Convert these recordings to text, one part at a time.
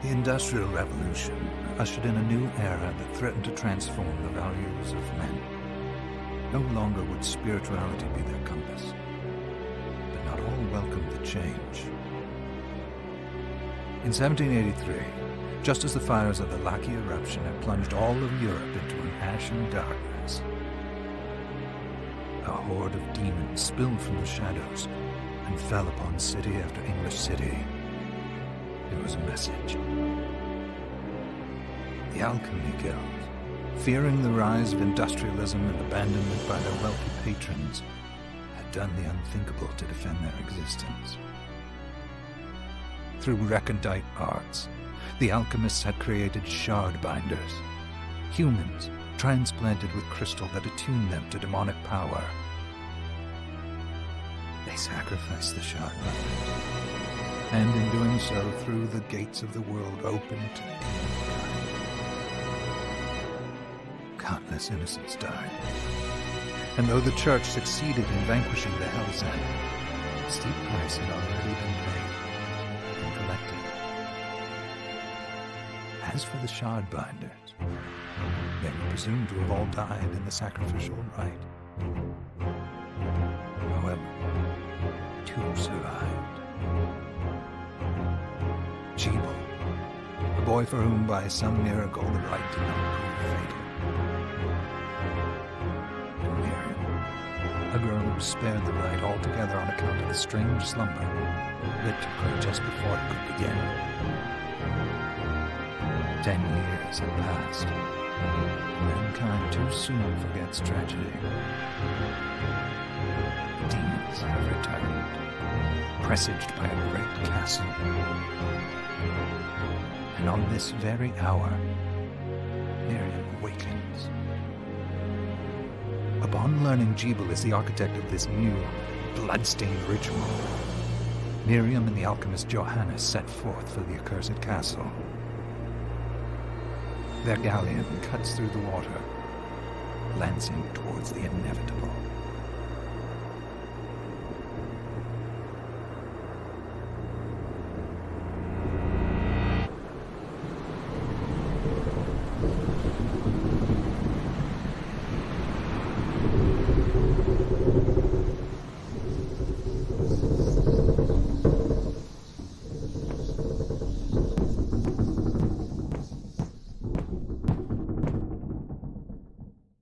The Industrial Revolution ushered in a new era that threatened to transform the values of men. No longer would spirituality be their compass, but not all welcomed the change. In 1783, just as the fires of the Laki eruption had plunged all of Europe into an ashen darkness, a horde of demons spilled from the shadows and fell upon city after English city. There was a message. The Alchemy Guild, fearing the rise of industrialism and abandonment by their wealthy patrons, had done the unthinkable to defend their existence. Through recondite arts, the alchemists had created shard binders, humans transplanted with crystal that attuned them to demonic power. They sacrificed the shard binders, and in doing so threw the gates of the world open to humankind. Countless innocents died, and though the Church succeeded in vanquishing the Hell's End, a steep price had already been paid and collected. As for the shard binders, they were presumed to have all died in the sacrificial rite. However, two survived. Jebel, a boy for whom by some miracle the rite did not prove fatal. And Miriam, a girl who was spared the rite altogether on account of the strange slumber that took her just before it could begin. 10 years had passed. Mankind too soon forgets tragedy. The demons have returned, presaged by a great castle. And on this very hour, Miriam awakens. Upon learning Jebel is the architect of this new, bloodstained ritual, Miriam and the alchemist Johannes set forth for the accursed castle. Their galleon cuts through the water, lancing towards the inevitable.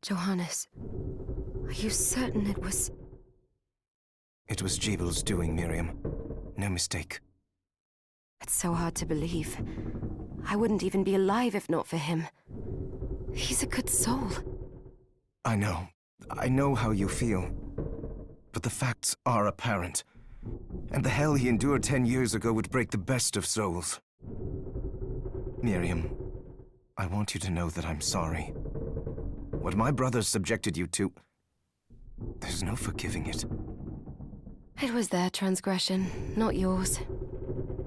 Johannes, are you certain it was... It was Jebel's doing, Miriam. No mistake. It's so hard to believe. I wouldn't even be alive if not for him. He's a good soul. I know. I know how you feel. But the facts are apparent. And the hell he endured 10 years ago would break the best of souls. Miriam, I want you to know that I'm sorry. What my brothers subjected you to, there's no forgiving it. It was their transgression, not yours.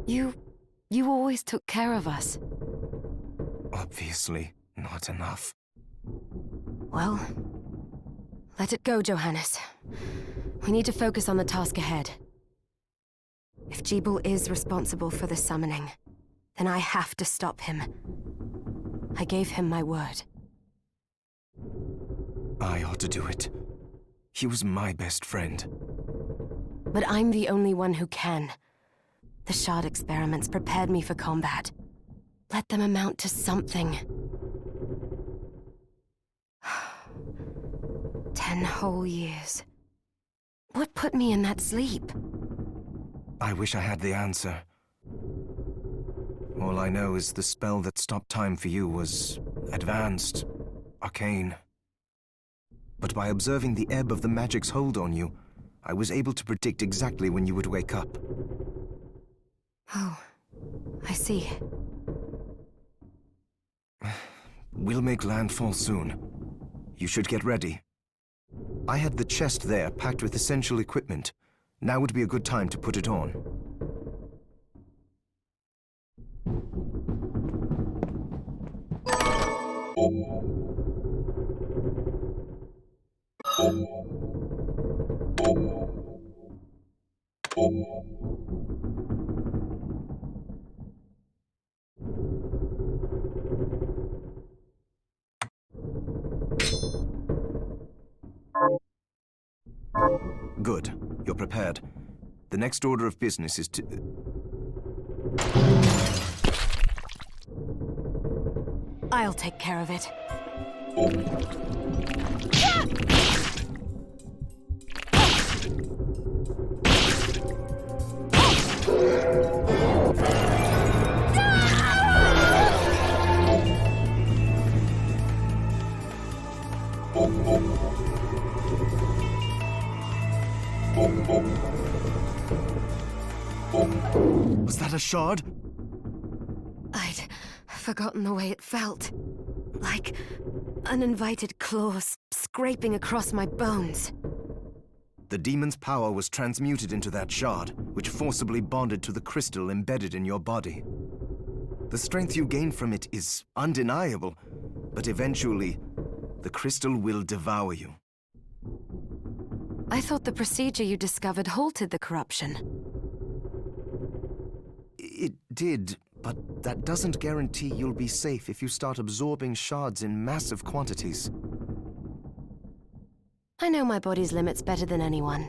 You always took care of us. Obviously, not enough. Well, let it go, Johannes. We need to focus on the task ahead. If Jebel is responsible for the summoning, then I have to stop him. I gave him my word. I ought to do it. He was my best friend. But I'm the only one who can. The shard experiments prepared me for combat. Let them amount to something. 10 whole years. What put me in that sleep? I wish I had the answer. All I know is the spell that stopped time for you was advanced, arcane. But by observing the ebb of the magic's hold on you, I was able to predict exactly when you would wake up. Oh, I see. We'll make landfall soon. You should get ready. I had the chest there packed with essential equipment. Now would be a good time to put it on. Good. You're prepared. The next order of business is to... I'll take care of it. Was that a shard? I'd forgotten the way it felt. Like uninvited claws scraping across my bones. The demon's power was transmuted into that shard, which forcibly bonded to the crystal embedded in your body. The strength you gain from it is undeniable, but eventually, the crystal will devour you. I thought the procedure you discovered halted the corruption. It did, but that doesn't guarantee you'll be safe if you start absorbing shards in massive quantities. I know my body's limits better than anyone.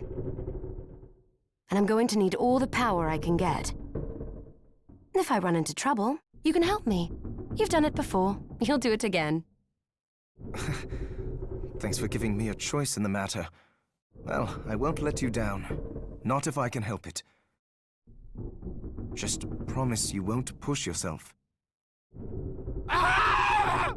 And I'm going to need all the power I can get. If I run into trouble, you can help me. You've done it before. You'll do it again. Thanks for giving me a choice in the matter. Well, I won't let you down. Not if I can help it. Just promise you won't push yourself. How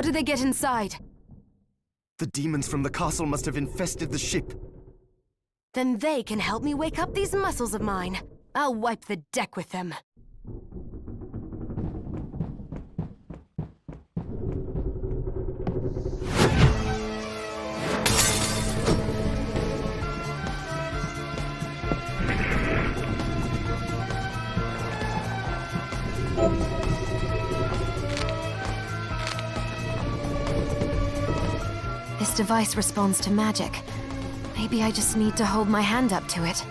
did they get inside? The demons from the castle must have infested the ship. Then they can help me wake up these muscles of mine. I'll wipe the deck with them. This device responds to magic. Maybe I just need to hold my hand up to it.